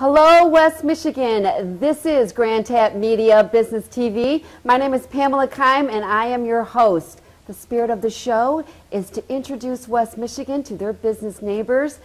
Hello, West Michigan. This is Grand Tap Media Business TV. My name is Pamela Keim, and I am your host. The spirit of the show is to introduce West Michigan to their business neighbors.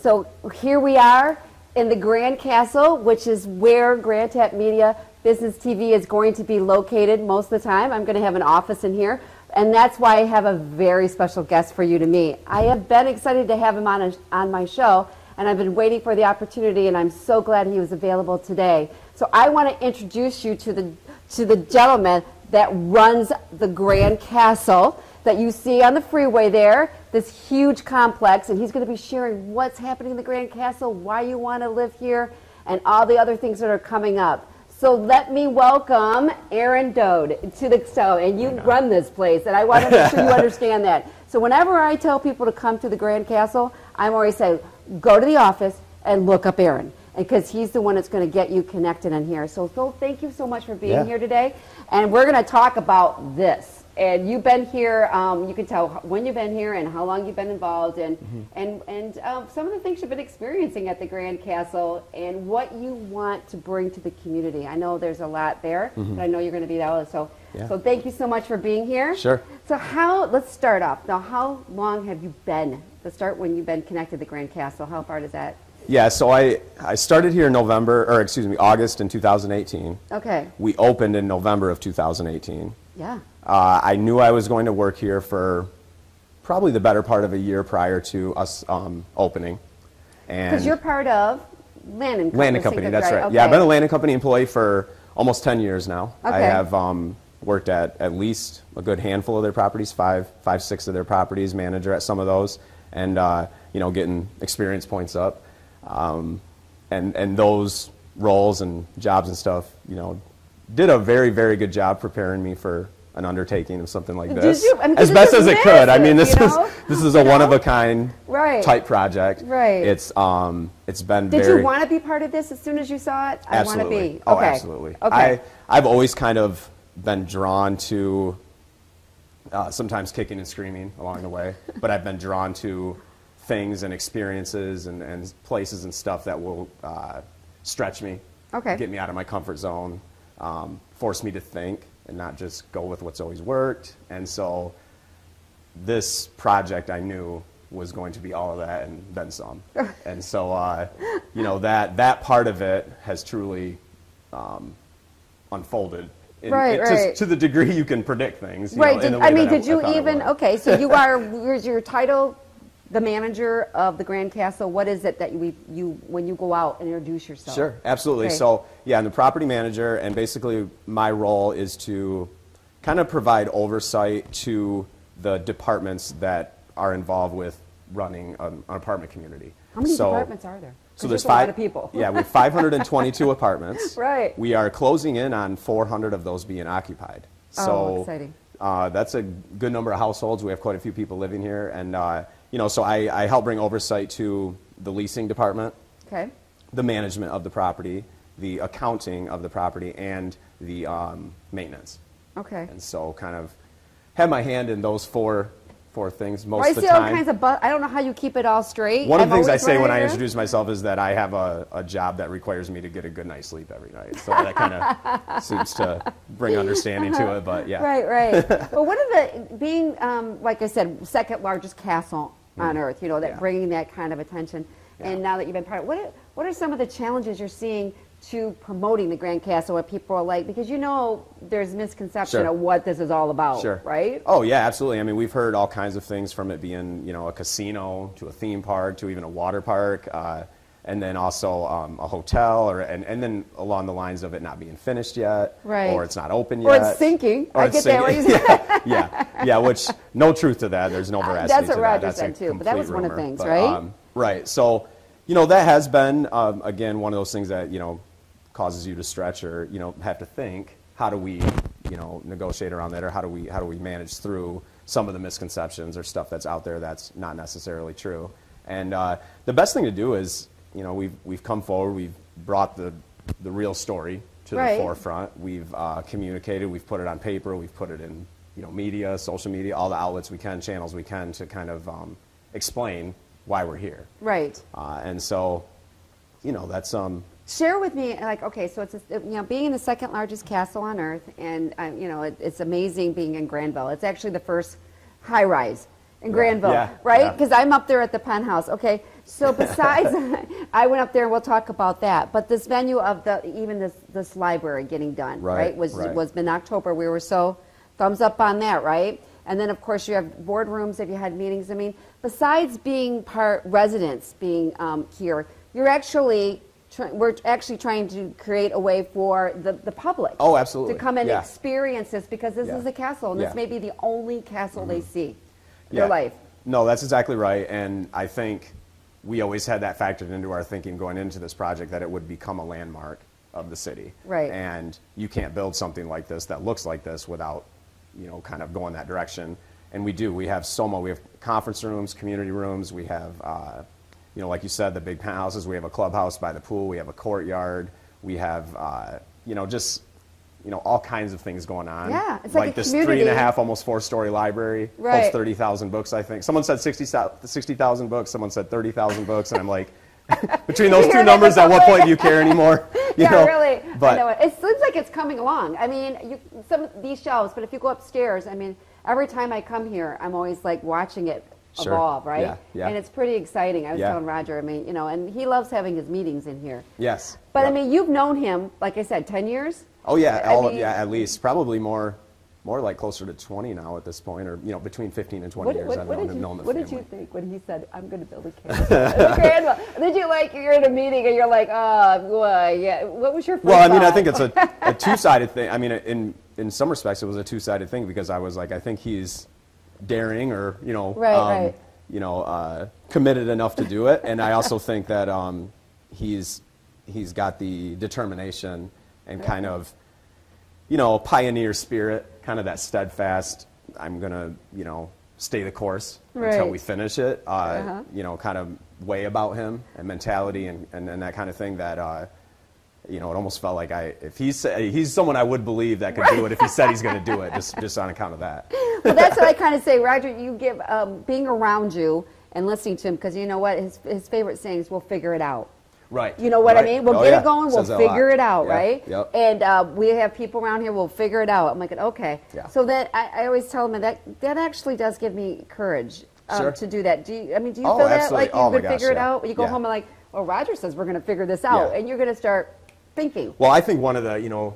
So here we are in the Grand Castle, which is where Grand Tap Media Business TV is going to be located most of the time. I'm going to have an office in here, and that's why I have a very special guest for you to meet. I have been excited to have him on my show, and I've been waiting for the opportunity, and I'm so glad he was available today. So I want to introduce you to the gentleman that runs the Grand Castle that you see on the freeway there, this huge complex, and he's going to be sharing what's happening in the Grand Castle, why you want to live here, and all the other things that are coming up. So let me welcome Aaron Dode to the show, and you run this place, and I want to make sure you understand that. So whenever I tell people to come to the Grand Castle, I'm always saying, go to the office and look up Aaron, because he's the one that's going to get you connected in here. So Phil, thank you so much for being here today, and we're going to talk about this. And you've been here, you can tell when you've been here and how long you've been involved, and some of the things you've been experiencing at the Grand Castle and what you want to bring to the community. I know there's a lot there, but I know you're going to be there. So thank you so much for being here. Sure. So let's start off. Now, how long have you been, when you've been connected to the Grand Castle? How far does that? Yeah, so I started here in August in 2018. Okay. We opened in November of 2018. Yeah. I knew I was going to work here for probably the better part of a year prior to us opening. Because you're part of Land & Company. Land & Company, that's right. Okay. Yeah, I've been a Land & Company employee for almost 10 years now. Okay. I have worked at least a good handful of their properties, five, six of their properties, manager at some of those, and getting experience points up. And those roles and jobs and stuff, did a very, very good job preparing me for an undertaking of something like this. Did you? I mean, as best as it could. I mean, this is a one-of-a-kind type project. Right. It's been Did you want to be part of this as soon as you saw it? Absolutely. I want to be. Oh, okay. absolutely. Okay. I've always kind of been drawn to, sometimes kicking and screaming along the way, but I've been drawn to things and experiences and places and stuff that will stretch me, get me out of my comfort zone, force me to think and not just go with what's always worked. And so this project I knew was going to be all of that and then some. And so, that part of it has truly unfolded. Just to the degree you can predict things. Did you even, okay, so where's your title? The manager of the Grand Castle, what is it that when you go out and introduce yourself? Sure, absolutely. Okay. So, I'm the property manager, and basically my role is to kind of provide oversight to the departments that are involved with running an apartment community. How many departments are there? So there's a lot of people. Yeah, we have 522 apartments. Right. We are closing in on 400 of those being occupied. So, exciting. That's a good number of households. We have quite a few people living here, and so I help bring oversight to the leasing department, the management of the property, the accounting of the property, and the maintenance. Okay. And so kind of have my hand in those four things most of the time. I see all kinds of, I don't know how you keep it all straight. One of the things I say when I introduce myself is that I have a job that requires me to get a good night's sleep every night. So that kind of seems to bring understanding to it, but yeah. Right. Well, one of the, being, like I said, second largest castle on earth, bringing that kind of attention. And now that you've been part of it, what are some of the challenges you're seeing to promoting the Grand Castle, what people are like? Because there's misconception of what this is all about, right? Oh, yeah, absolutely. I mean, we've heard all kinds of things from it being, a casino to a theme park to even a water park, and then also a hotel, and then along the lines of it not being finished yet, or it's not open yet. Or it's sinking. I get that what you said. Yeah, which, no truth to that. There's no veracity to that. That's what Roger said, too, but that was one of the things, right? Right. So, that has been, again, one of those things that, causes you to stretch or, have to think, how do we, negotiate around that, or how do we manage through some of the misconceptions or stuff that's out there that's not necessarily true. And the best thing to do is, we've come forward, we've brought the real story to the forefront. We've communicated, we've put it on paper, we've put it in, media, social media, all the outlets we can, channels we can to kind of explain why we're here. Right. And so, that's Share with me, like, okay, so it's, being in the second largest castle on earth, and, it's amazing being in Grandville. It's actually the first high-rise in Grandville, right? Because I'm up there at the penthouse. Okay, so besides, I went up there, and we'll talk about that, but this venue of this library getting done, right, was in October. We were so thumbs up on that, right? And then, of course, you have boardrooms if you had meetings. I mean, besides being residents being here, you're actually... we're actually trying to create a way for the public to come and experience this, because this is a castle, and this may be the only castle they see in their life. No, that's exactly right, and I think we always had that factored into our thinking going into this project, that it would become a landmark of the city. Right. And you can't build something like this that looks like this without, kind of going that direction. And we do. We have we have conference rooms, community rooms, we have... like you said, the big penthouses. We have a clubhouse by the pool. We have a courtyard. We have, all kinds of things going on. Yeah, it's like a this community. 3.5, almost 4-story library. Right. Holds 30,000 books, I think. Someone said 60,000 books. Someone said 30,000 books, and I'm like, between those two numbers, at what point do you care anymore? Really. But, I know it seems like it's coming along. I mean, some of these shelves, but if you go upstairs, I mean, every time I come here, I'm always like watching it evolve, right? Yeah. And it's pretty exciting. I was telling Roger, I mean, and he loves having his meetings in here. Yes. But I mean, you've known him, like I said, 10 years? Oh yeah, at least. Probably more like closer to 20 now at this point, or between 15 and 20 years I've known the family. What did you think when he said, "I'm going to build a castle"? Did you you're in a meeting and you're like, oh boy, yeah. What was your first thought? I mean, I think it's a two-sided thing. I mean, in some respects, it was a two-sided thing, because I was like, I think he's daring, or committed enough to do it, and I also think that he's got the determination and kind of pioneer spirit, kind of that steadfast, I'm gonna stay the course until we finish it, kind of way about him and mentality and that kind of thing that it almost felt like if he's someone I would believe that could do it if he said he's going to do it, just on account of that. Well, that's what I kind of say, Roger. You give being around you and listening to him, because you know what, his favorite saying is, "We'll figure it out." Right. You know what I mean? We'll get it going. We'll figure it out, right? Yep. And we have people around here. We'll figure it out. I'm like, okay. Yeah. So that I always tell them that actually does give me courage to do that. Do you feel that like you would figure it out? When you go home and like, well, Roger says we're going to figure this out, and you're going to start thinking. Well, I think one of the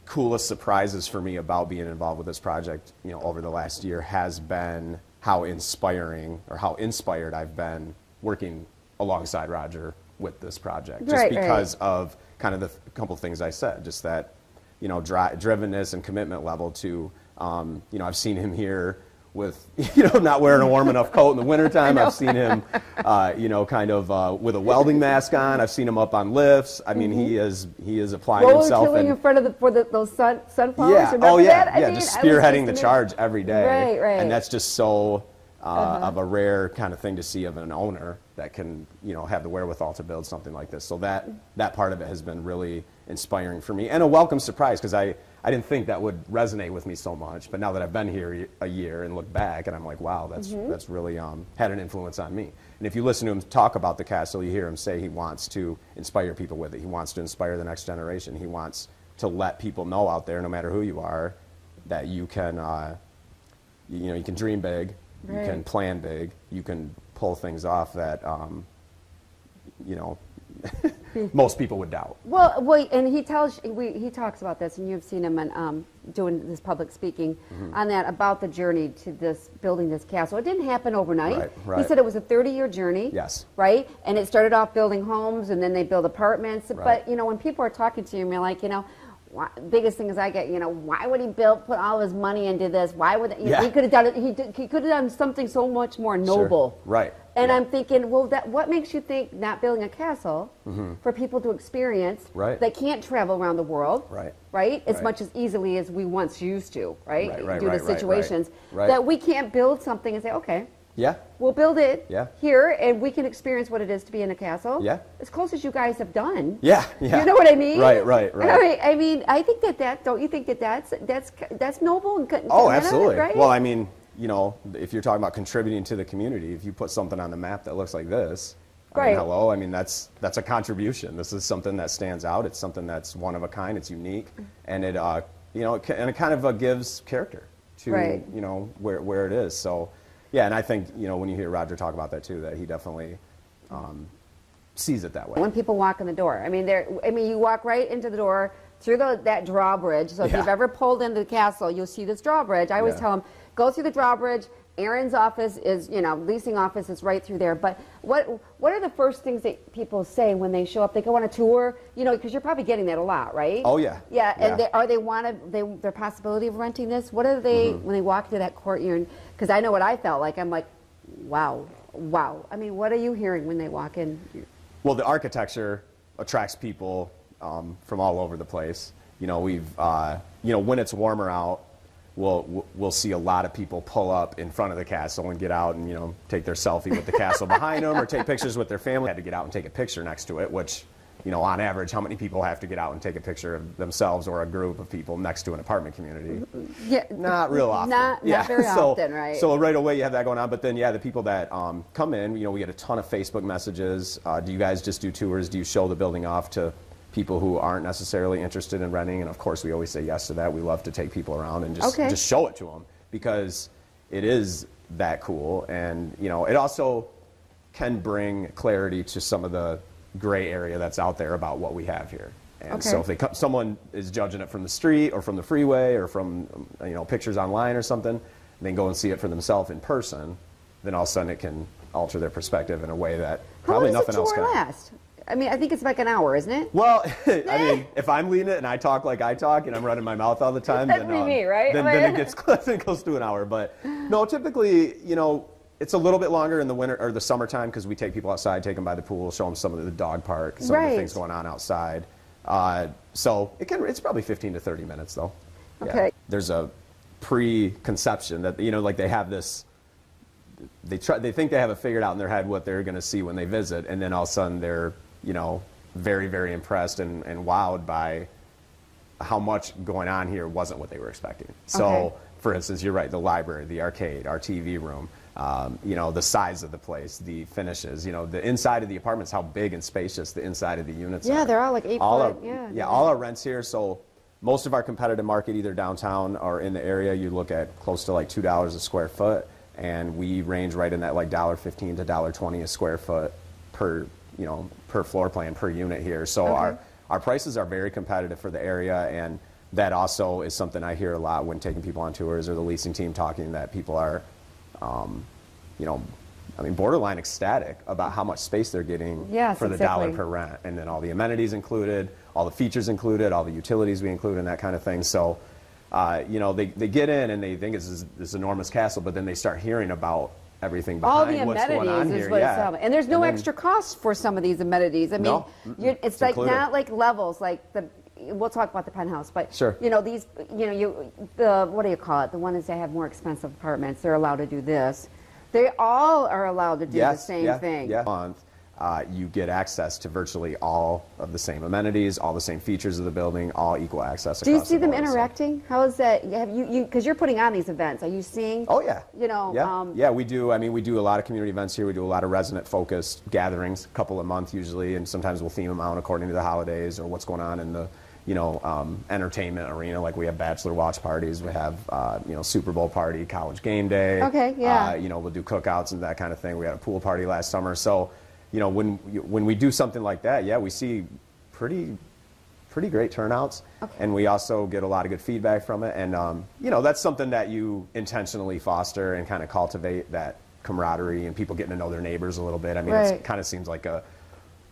coolest surprises for me about being involved with this project, over the last year, has been how inspiring, or how inspired I've been working alongside Roger with this project, just because of kind of the couple of things I said, just that drivenness and commitment level to I've seen him here with not wearing a warm enough coat in the wintertime. I've seen him kind of with a welding mask on. I've seen him up on lifts. I mean, he is applying himself in front of those sunflowers. Yeah. Remember that? Yeah. Just spearheading the charge every day. Right. And that's just so of a rare kind of thing to see of an owner that can have the wherewithal to build something like this. So that part of it has been really inspiring for me, and a welcome surprise, because I didn't think that would resonate with me so much, but now that I've been here a year and look back, and I'm like, wow, that's really had an influence on me. And if you listen to him talk about the castle, you hear him say he wants to inspire people with it. He wants to inspire the next generation. He wants to let people know out there, no matter who you are, that you can you can dream big, you can plan big, you can pull things off that most people would doubt. Well, and he talks about this, and you've seen him doing this public speaking on that, about the journey to building this castle. It didn't happen overnight. Right. He said it was a 30-year journey. Yes. Right? And it started off building homes, and then they build apartments. Right. But, when people are talking to you, you're like, biggest thing is I get, why would he put all his money into this? Why would he could have done it? He could have done something so much more noble. Sure. Right. And I'm thinking, well, what makes you think not building a castle for people to experience that can't travel around the world, right? As much as easily as we once used to, right? Due to situations, that we can't build something and say, okay, we'll build it here, and we can experience what it is to be in a castle. Yeah. As close as you guys have done. Yeah. You know what I mean? Right. I mean, I think that don't you think that's noble and absolutely. Right? Well, I mean, if you're talking about contributing to the community, if you put something on the map that looks like this, I mean, Right. hello, I mean, that's a contribution. This is something that stands out. It's something that's one of a kind. It's unique, and it you know, and it kind of gives character to Right. you know where it is. So yeah, and I think you know when you hear Roger talk about that too, that he definitely sees it that way. When people walk in the door, I mean, you walk right into the door through that drawbridge. So if Yeah. you've ever pulled into the castle, you'll see this drawbridge. I always Yeah. tell them, go through the drawbridge. Aaron's office is, you know, leasing office is right through there. But what are the first things that people say when they show up? They go on a tour, you know, because you're probably getting that a lot, right? Oh yeah. Yeah, and Yeah. their possibility of renting this? What are they when they walk into that courtyard? Because I know what I felt like. I'm like, wow. I mean, what are you hearing when they walk in? Well, the architecture attracts people from all over the place. You know, we've you know, when it's warmer out, we'll see a lot of people pull up in front of the castle and get out and, you know, take their selfie with the castle behind them, or take pictures with their family. Had to get out and take a picture next to it, which, you know, on average, how many people have to get out and take a picture of themselves or a group of people next to an apartment community? Yeah, Not real often. Not very often, right? So right away you have that going on. But then, yeah, the people that come in, you know, we get a ton of Facebook messages. Do you guys just do tours? Do you show the building off to people who aren't necessarily interested in renting? And of course, we always say yes to that. We love to take people around and just show it to them, because it is that cool. And, you know, it also can bring clarity to some of the gray area that's out there about what we have here. And so if someone is judging it from the street or from the freeway or from, you know, pictures online or something, and then go and see it for themselves in person, then all of a sudden it can alter their perspective in a way that probably nothing else can. How long does the tour last? I mean, I think it's like an hour, isn't it? Well, I mean, if I'm leading it and I talk like I talk and I'm running my mouth all the time, That'd be me, right? then it gets it goes to an hour. But no, typically, you know, it's a little bit longer in the winter or the summertime, because we take people outside, take them by the pool, show them some of the dog park, some of the things going on outside. So it's probably 15 to 30 minutes though. Okay. Yeah. There's a preconception that, you know, like they have this. They think they have it figured out in their head what they're going to see when they visit, and then all of a sudden they're, you know, very, very impressed and wowed by how much going on here wasn't what they were expecting. So, for instance, you're right, the library, the arcade, our TV room, you know, the size of the place, the finishes, you know, the inside of the apartments, how big and spacious the inside of the units are. Yeah, they're all like 8 foot. All our rents here, so most of our competitive market, either downtown or in the area, you look at close to like $2 a square foot. And we range right in that like $1.15 to $1.20 a square foot per, you know, per floor plan, per unit here. So our prices are very competitive for the area, and that also is something I hear a lot when taking people on tours or the leasing team talking, that people are, you know, I mean, borderline ecstatic about how much space they're getting for the dollar per rent, and then all the amenities included, all the features included, all the utilities we include, and that kind of thing. So. You know, they get in and they think it's this enormous castle, but then they start hearing about everything behind what's going on here. And there's no extra cost for some of these amenities. I mean, it's like included. Not like levels, like we'll talk about the penthouse, but you know, these, you know, what do you call it? The ones that have more expensive apartments, they're allowed to do this. They all are allowed to do the same thing. Month. You get access to virtually all of the same amenities, all the same features of the building, all equal access. Do you see them interacting? How is that? Have you because you're putting on these events? Are you seeing? Oh yeah. You know. Yeah, we do. I mean, we do a lot of community events here. We do a lot of resident-focused gatherings, a couple a month usually, and sometimes we'll theme them out according to the holidays or what's going on in the, you know, entertainment arena. Like we have bachelor watch parties, we have you know, Super Bowl party, college game day. Okay. Yeah. You know, we'll do cookouts and that kind of thing. We had a pool party last summer, so. You know, when we do something like that, yeah, we see pretty great turnouts, and we also get a lot of good feedback from it. And you know, that's something that you intentionally foster and kind of cultivate, that camaraderie and people getting to know their neighbors a little bit. I mean, it kind of seems like a,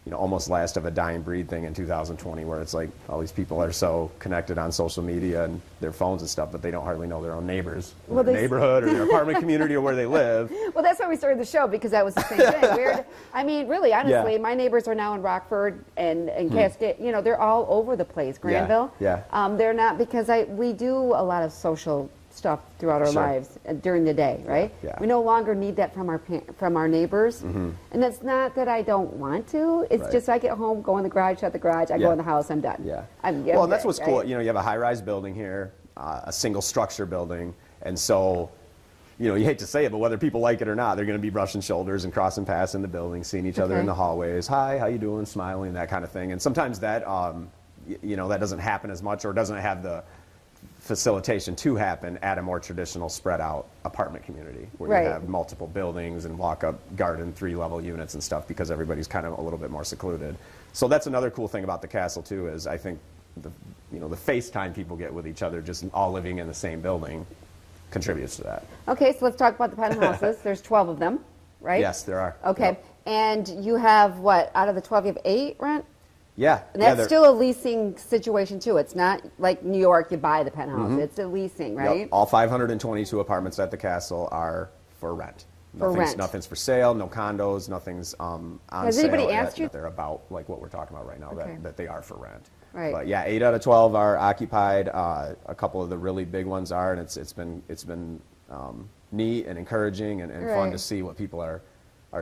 you know, almost last of a dying breed thing in 2020, where it's like all these people are so connected on social media and their phones and stuff, but they don't hardly know their own neighbors, their neighborhood or their apartment community or where they live. Well, that's why we started the show, because that was the same thing. I mean, really, honestly, my neighbors are now in Rockford and Cascade. You know, they're all over the place. Grandville. They're not, because we do a lot of social stuff throughout our lives during the day, right? We no longer need that from our neighbors, and it's not that I don't want to. It's just I get home, go in the garage, shut the garage, I go in the house, I'm done. Well, and that's what's cool. You know, you have a high-rise building here, a single structure building, and so you know, you hate to say it, but whether people like it or not, they're going to be brushing shoulders and crossing paths in the building, seeing each other in the hallways. Hi, how you doing? Smiling, that kind of thing. And sometimes that, you know, that doesn't happen as much or doesn't have the facilitation to happen at a more traditional spread out apartment community where you have multiple buildings and walk up garden 3-level units and stuff because everybody's kind of a little bit more secluded. So that's another cool thing about the castle too, is I think the, you know, the FaceTime people get with each other just all living in the same building contributes to that. Okay, so let's talk about the penthouses. There's 12 of them, right? Yes, there are. Okay, yep. And you have what, out of the 12 you have 8 rent? Yeah. And that's still a leasing situation too. It's not like New York, you buy the penthouse. It's a leasing, right? Yep. All 522 apartments at the castle are for rent. Nothing's for sale, no condos, nothing's on Has sale. anybody asked you? They're about like what we're talking about right now, that they are for rent. Right. But yeah, 8 out of 12 are occupied. A couple of the really big ones are, and it's been neat and encouraging and fun to see what people are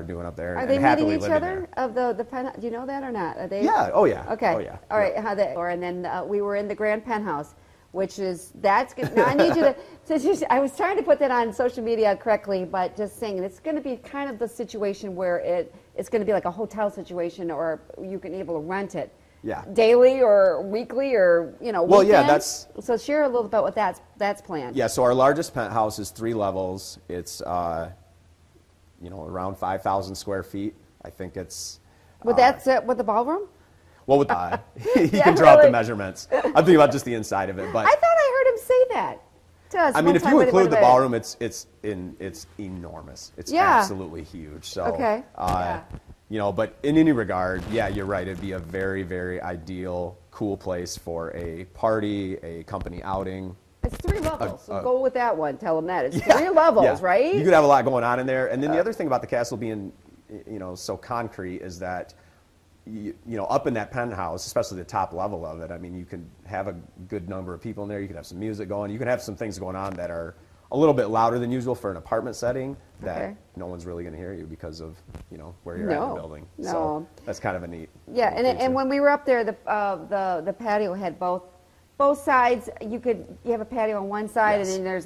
doing up there. Are they happily meeting each living other of the penthouse? Do you know that or not? Are they? Yeah. Oh yeah. Okay. Oh yeah. All right. How they? And then we were in the grand penthouse, which is that's good. Now I need you to. I was trying to put that on social media correctly, but just saying it's going to be kind of the situation where it's going to be like a hotel situation, or you can able to rent it. Yeah. Daily or weekly or weekend. Well, yeah, that's. So share a little bit what that's planned. Yeah. So our largest penthouse is 3 levels. It's around 5,000 square feet. I think it's. But that's it with the ballroom? Well, with you can draw up the measurements. I'm thinking about just the inside of it, but I thought I heard him say that to us. I mean, if you include the ballroom, it's enormous. It's absolutely huge. So but in any regard, yeah, you're right. It'd be a very, very ideal, cool place for a party, a company outing. It's 3 levels, so go with that one. Tell them that. It's 3 levels, right? You could have a lot going on in there. And then the other thing about the castle being, so concrete is that, up in that penthouse, especially the top level of it, I mean, you can have a good number of people in there. You can have some music going. You can have some things going on that are a little bit louder than usual for an apartment setting that no one's really going to hear you because of, where you're at in the building. No. So that's kind of a neat. Yeah, and when we were up there, the patio had both sides. You have a patio on one side, and then there's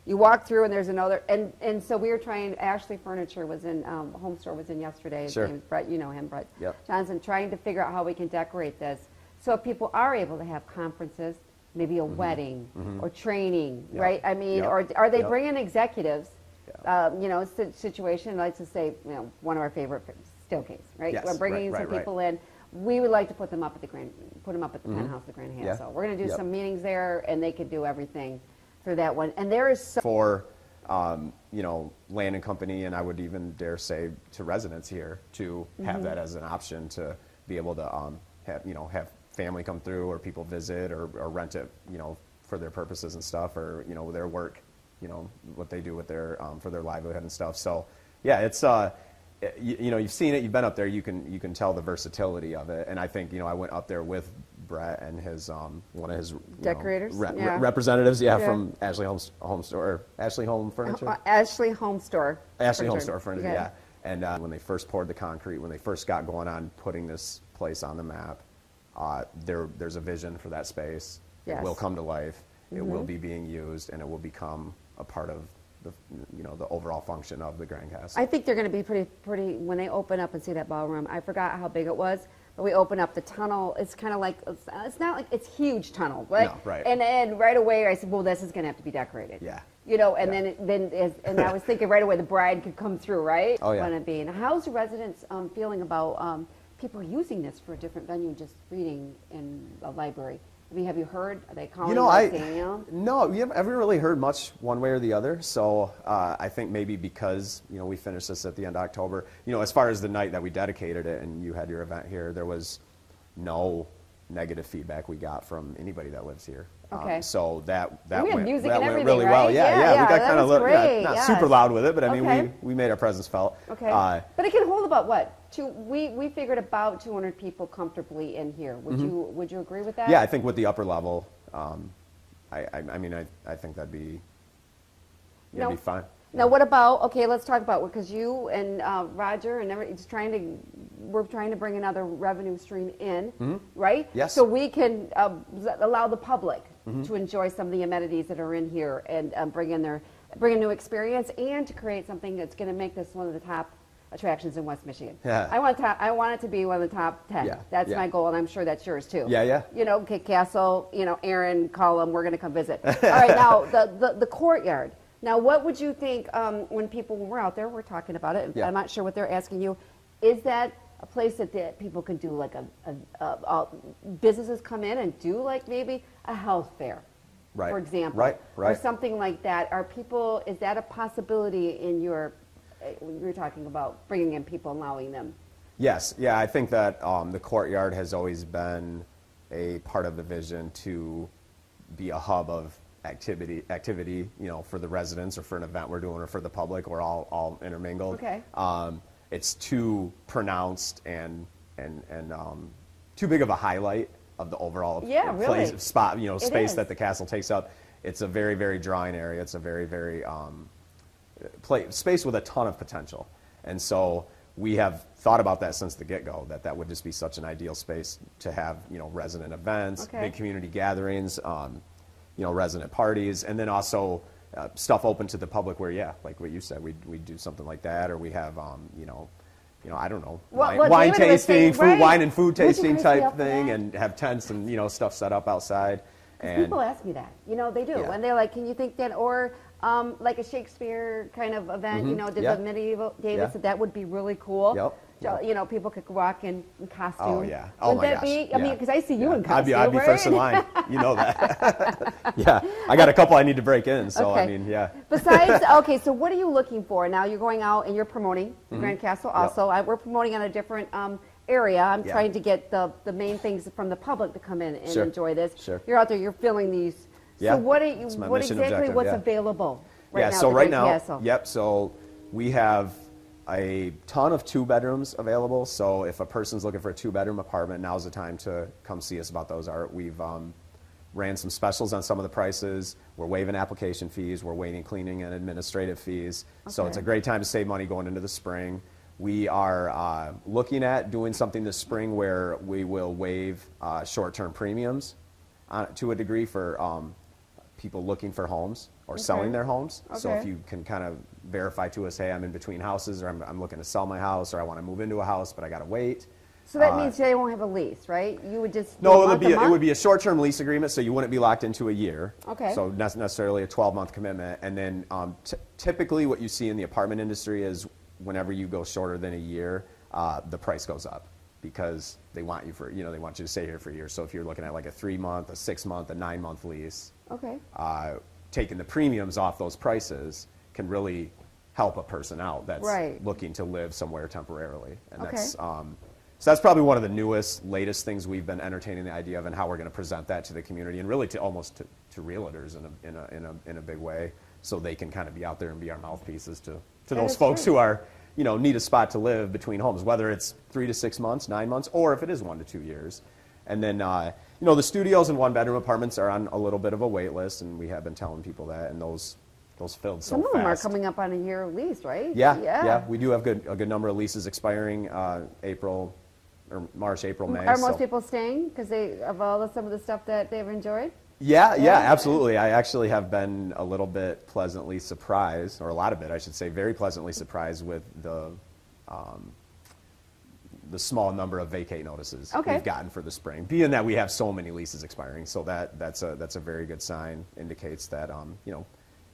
you walk through and there's another, and so we were trying. Ashley Furniture was in, Home Store was in yesterday. His name is Brett, you know him, Brett Johnson, trying to figure out how we can decorate this so if people are able to have conferences, maybe a wedding or training, right? I mean, or are they bringing executives? Situation. Let's just say, one of our favorite, Steelcase, right? Yes, we're bringing some people in. We would like to put them up at the penthouse, the Grand Hyatt. So we're going to do some meetings there, and they could do everything through that one. And there is for land and company, and I would even dare say to residents here to have that as an option to be able to have family come through or people visit or rent it for their purposes and stuff, or their work, what they do with their for their livelihood and stuff. So yeah, it's you've seen it, you've been up there, you can tell the versatility of it. And I think I went up there with Brett and his one of his decorators, representatives, from Ashley Home Store, or Ashley Home Furniture, Ashley Home Store, Furniture, yeah. And when they first poured the concrete, when they first got going on putting this place on the map, there's a vision for that space. It will come to life. It will be being used, and it will become a part of the overall function of the Grand Castle. I think they're going to be pretty when they open up and see that ballroom. I forgot how big it was, but we open up the tunnel. It's kind of like it's not like it's huge tunnel, right? No, right. And right away I said, well, this is going to have to be decorated. Yeah. And I was thinking right away the bride could come through, right? Oh yeah. And how's the residents feeling about people using this for a different venue, just reading in a library? I mean, have you heard? Are they calling? No, we haven't really heard much one way or the other. So I think maybe because we finished this at the end of October. As far as the night that we dedicated it and you had your event here, there was no negative feedback we got from anybody that lives here. Okay. So that we went music that and went everything, really right? well. Yeah. We got kind of not super loud with it, but I mean we made our presence felt. Okay. But it can hold about what? We figured about 200 people comfortably in here. Would you agree with that? Yeah, I think with the upper level, I think that'd be be fine. Now, what about, let's talk about, because you and Roger and we're trying to bring another revenue stream in, right? Yes. So we can allow the public to enjoy some of the amenities that are in here and bring in their, bring a new experience and to create something that's going to make this one of the top attractions in West Michigan. Yeah. I want it to be one of the top 10. Yeah. That's Yeah. my goal, and I'm sure that's yours too. Yeah, yeah. You know, Kit Castle, you know, Aaron, call them, we're going to come visit. All right, now the courtyard. Now, what would you think when we're out there, we're talking about it, Yeah. I'm not sure what they're asking you, is that a place that people can do like businesses come in and do like maybe a health fair, Right. for example, Right. or something like that? Is that a possibility in when you're talking about bringing in people, allowing them? Yes, yeah, I think that the courtyard has always been a part of the vision to be a hub of activity, you know, for the residents or for an event we're doing or for the public. We're all intermingled. Okay. It's too pronounced and too big of a highlight of the overall spot, you know, space that the castle takes up. It's a very, very drawing area. It's a very, very space with a ton of potential. And so we have thought about that since the get-go, that would just be such an ideal space to have, you know, resident events, big community gatherings, you know, resident parties, and then also stuff open to the public where, yeah, like what you said, we do something like that, or we have, you know, I don't know, wine tasting, wine and food tasting type thing, and have tents and, you know, stuff set up outside. And people ask me that, you know, they do, and they're like, can you think that, or like a Shakespeare kind of event, you know, did the medieval David said that would be really cool. Yep. You know, people could walk in costume. Oh, yeah. Oh, Wouldn't my that gosh. be? I mean, because I see you in costume. I'd be first in line. You know that. Yeah. I got a couple I need to break in, so I mean, yeah. Besides, okay, so what are you looking for? Now you're going out and you're promoting the Grand Castle also. We're promoting on a different area. I'm trying to get the main things from the public to come in and enjoy this. Sure. You're out there, you're filling these. Yeah. So what exactly what's available right now? So right now, Castle? So we have a ton of 2-bedrooms available. So if a person's looking for a 2-bedroom apartment, now's the time to come see us about those. We've ran some specials on some of the prices. We're waiving application fees. We're waiving cleaning and administrative fees. So it's a great time to save money going into the spring. We are looking at doing something this spring where we will waive short-term premiums to a degree for people looking for homes or selling their homes. So if you can kind of verify to us, hey, I'm in between houses, or I'm looking to sell my house, or I want to move into a house, but I got to wait. So that means they won't have a lease, right? You would just it would be a short-term lease agreement, so you wouldn't be locked into a year. Okay. So not necessarily a 12-month commitment. And then typically what you see in the apartment industry is whenever you go shorter than a year, the price goes up because they want you to stay here for a year. So if you're looking at like a 3-month, a 6-month, a 9-month lease, taking the premiums off those prices can really help a person out that's looking to live somewhere temporarily. And so that's probably one of the newest, latest things we've been entertaining the idea of, and how we're going to present that to the community, and really to almost to realtors in a big way, so they can kind of be out there and be our mouthpieces to those folks who are, you know, need a spot to live between homes, whether it's 3 to 6 months, 9 months, or if it is 1 to 2 years. And then, you know, the studios and 1-bedroom apartments are on a little bit of a wait list, and we have been telling people that, and those filled so fast. Some of them are coming up on a year lease, right? Yeah. We do have a good number of leases expiring March, April, May. Are most people staying because of some of the stuff that they've enjoyed? Yeah, absolutely. I actually have been a little bit pleasantly surprised, or a lot of it, I should say, very pleasantly surprised with the small number of vacate notices we've gotten for the spring, being that we have so many leases expiring. So that's a very good sign. Indicates that you know,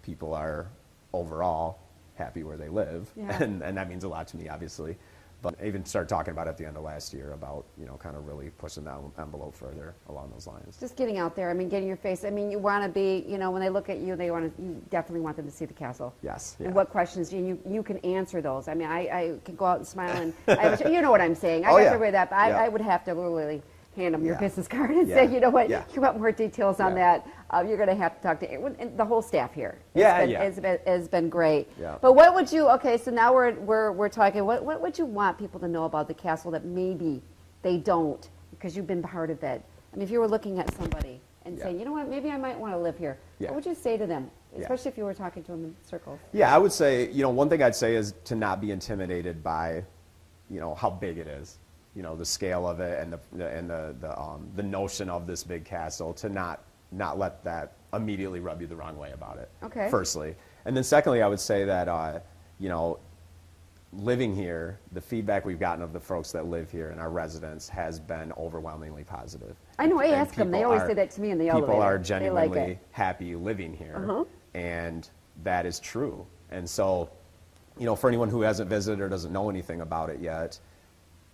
people are overall happy where they live, and that means a lot to me, obviously. But I even started talking about it at the end of last year about, you know, kind of really pushing that envelope further along those lines. Just getting out there. I mean, getting your face. I mean, you want to be, you know, when they look at you, you definitely want them to see the castle. Yes. And what questions, you can answer those. I mean, I can go out and smile, and you know what I'm saying. I got to read that, but I would have to literally hand them your business card and say, you know what, you want more details on that. You're going to have to talk to the whole staff here. It's been great. Yeah. But what would you? Okay, so now we're talking. What would you want people to know about the castle that maybe they don't, because you've been part of it? I mean, if you were looking at somebody and saying, you know what, maybe I might want to live here. What would you say to them, especially if you were talking to them in circles? Yeah, I would say, you know, one thing I'd say is to not be intimidated by, you know, how big it is. You know, the scale of it and the notion of this big castle, to not let that immediately rub you the wrong way about it. Okay. Firstly, And then secondly, I would say that, you know, living here, the feedback we've gotten of the folks that live here and our residents has been overwhelmingly positive. I know, I ask them, they always say that to me in the elevator. People are They genuinely like it. happy living here, and that is true. And so, you know, for anyone who hasn't visited or doesn't know anything about it yet,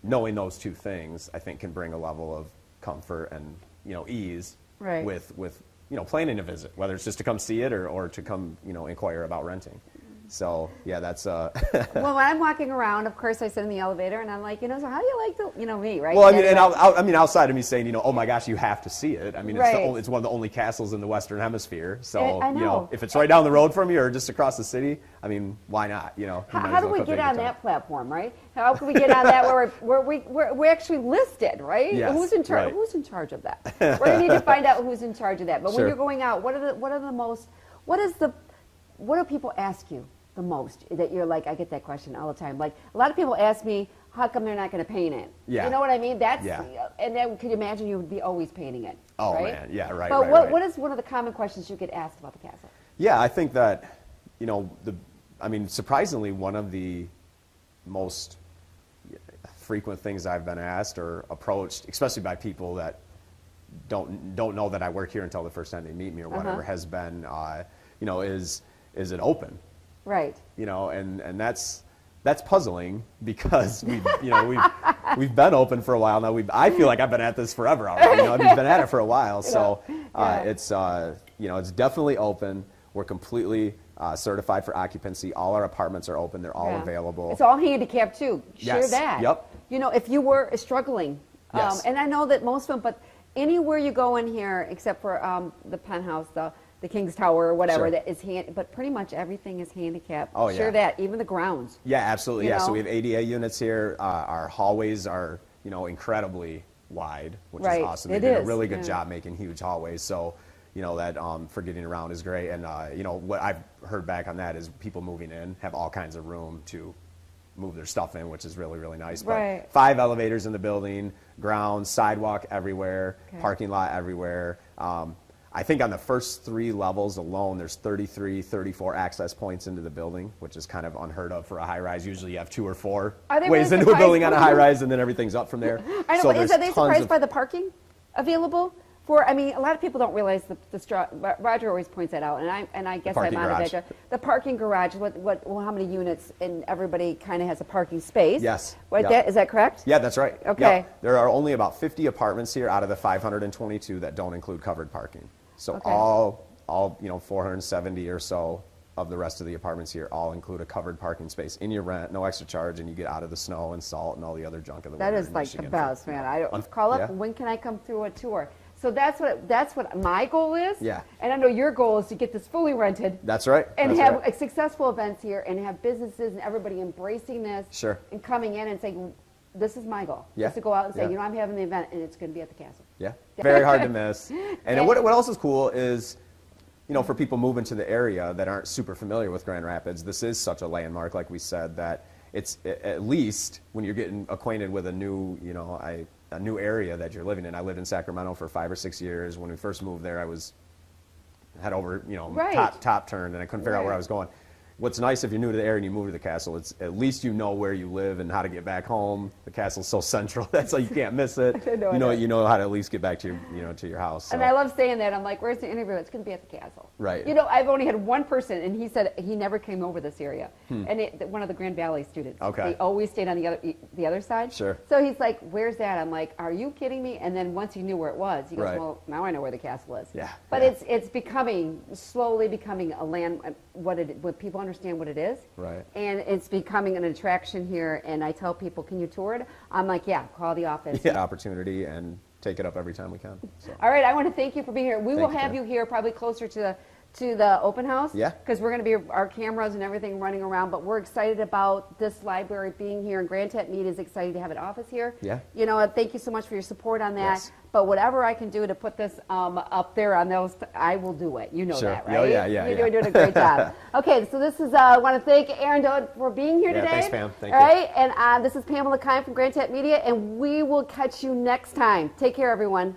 knowing those two things, I think, can bring a level of comfort and, you know, ease Right. with you know, planning a visit, whether it's just to come see it or to come, you know, inquire about renting. So, yeah, that's... Well, when I'm walking around, of course, I sit in the elevator, and I'm like, you know, so how do you like the, you know, me, right? Well, I mean, and I mean, outside of me saying, you know, oh my gosh, you have to see it. I mean, Right. it's one of the only castles in the Western Hemisphere. So, I you know. know, if it's right down the road from you or just across the city, I mean, why not? You know, you might How as do well we come get take on your time. that platform, right? How can we get on that where we're actually listed, right? Yes, Who's in charge? right. Who's in charge of that? We're gonna need to find out who's in charge of that. But when Sure. you're going out, what do people ask you the most? That you're like, I get that question all the time. Like a lot of people ask me, how come they're not going to paint it? Yeah. You know what I mean? That's Yeah. and then could you imagine you would be always painting it? Oh, right? man. Yeah, right, But right, what right. is one of the common questions you get asked about the castle? Yeah, I think that, you know, surprisingly, one of the most frequent things I've been asked or approached, especially by people that don't know that I work here until the first time they meet me or whatever, has been, you know, is it open? Right. You know, and that's puzzling because we've been open for a while now. I feel like I've been at this forever already. You know, we've been at it for a while, so it's you know, it's definitely open. We're completely certified for occupancy. All our apartments are open. They're all available. It's all handicapped too. Share Yes. that. Yep. You know, if you were struggling, Yes. and I know that most of them, but anywhere you go in here, except for the penthouse, the King's Tower or whatever, Sure. that is but pretty much everything is handicapped. Oh, Share yeah. that, even the grounds. Yeah, absolutely. You Yeah, know? so we have ADA units here. Our hallways are, you know, incredibly wide, which Right. is awesome. It They did a is, really good yeah. job making huge hallways. So, you know, that for getting around is great. And, you know, what I've heard back on that is people moving in have all kinds of room to move their stuff in, which is really, really nice. Right. But 5 elevators in the building, grounds, sidewalk everywhere, Okay. parking lot everywhere. I think on the first 3 levels alone, there's 34 access points into the building, which is kind of unheard of for a high-rise. Usually you have 2 or 4 Are they ways really into a building on a surprised? high-rise, and then everything's up from there. I know, So but there's are they tons surprised of- by the parking available? I mean, a lot of people don't realize Roger always points that out, and I guess I'm parking on garage. it. The parking garage, how many units, and everybody kind of has a parking space. Yes. Right, Yep. is that correct? Yeah, that's right. Okay. Yep. There are only about 50 apartments here out of the 522 that don't include covered parking. So Okay. all you know, 470 or so of the rest of the apartments here all include a covered parking space in your rent, no extra charge, and you get out of the snow and salt and all the other junk of the That winter is in like the Michigan. best, man. I don't call up. Yeah. When can I come through a tour? So that's what my goal is. Yeah. And I know your goal is to get this fully rented. That's right. And That's have right. successful events here, and have businesses and everybody embracing this. Sure. And coming in and saying, "This is my goal." Yeah. Just to go out and say, Yeah. "You know, I'm having the event, and it's going to be at the castle." Yeah, very hard to miss. And what else is cool is, you know, for people moving to the area that aren't super familiar with Grand Rapids, this is such a landmark, like we said, that it's at least when you're getting acquainted with a new, you know, a new area that you're living in. I lived in Sacramento for 5 or 6 years. When we first moved there, I was head over, you know, Right. top turned, and I couldn't figure out where I was going. What's nice if you're new to the area and you move to the castle, it's at least you know where you live and how to get back home. The castle's so central, that's like you can't miss it. I know. You know how to at least get back to your house. So. And I love saying that. I'm like, "Where's the interview?" It's going to be at the castle. Right. You know, I've only had one person, and he said he never came over this area. And one of the Grand Valley students. Okay. They always stayed on the other side. Sure. So he's like, "Where's that?" I'm like, "Are you kidding me?" And then once he knew where it was, he goes, Right. "Well, now I know where the castle is." Yeah, But yeah. it's slowly becoming a land. What people understand what it is. Right. And it's becoming an attraction here. And I tell people, "Can you tour it?" I'm like, "Yeah, call the office." Yeah, opportunity and take it up every time we can. So. All right, I want to thank you for being here. We will Thank you, have Pam. you here probably closer to the open house. Yeah. Because we're going to be our cameras and everything running around. But we're excited about this library being here, and Grand Tap Media is excited to have an office here. Yeah. You know, thank you so much for your support on that. Yes. But whatever I can do to put this up there on those, I will do it. You know Sure. that, Oh, right? yeah. You're doing a great job. Okay, so this is, I want to thank Aaron for being here Yeah, today. thanks, Pam. Thank All you. right, and this is Pamela Keim from Grand Tap Media, and we will catch you next time. Take care, everyone.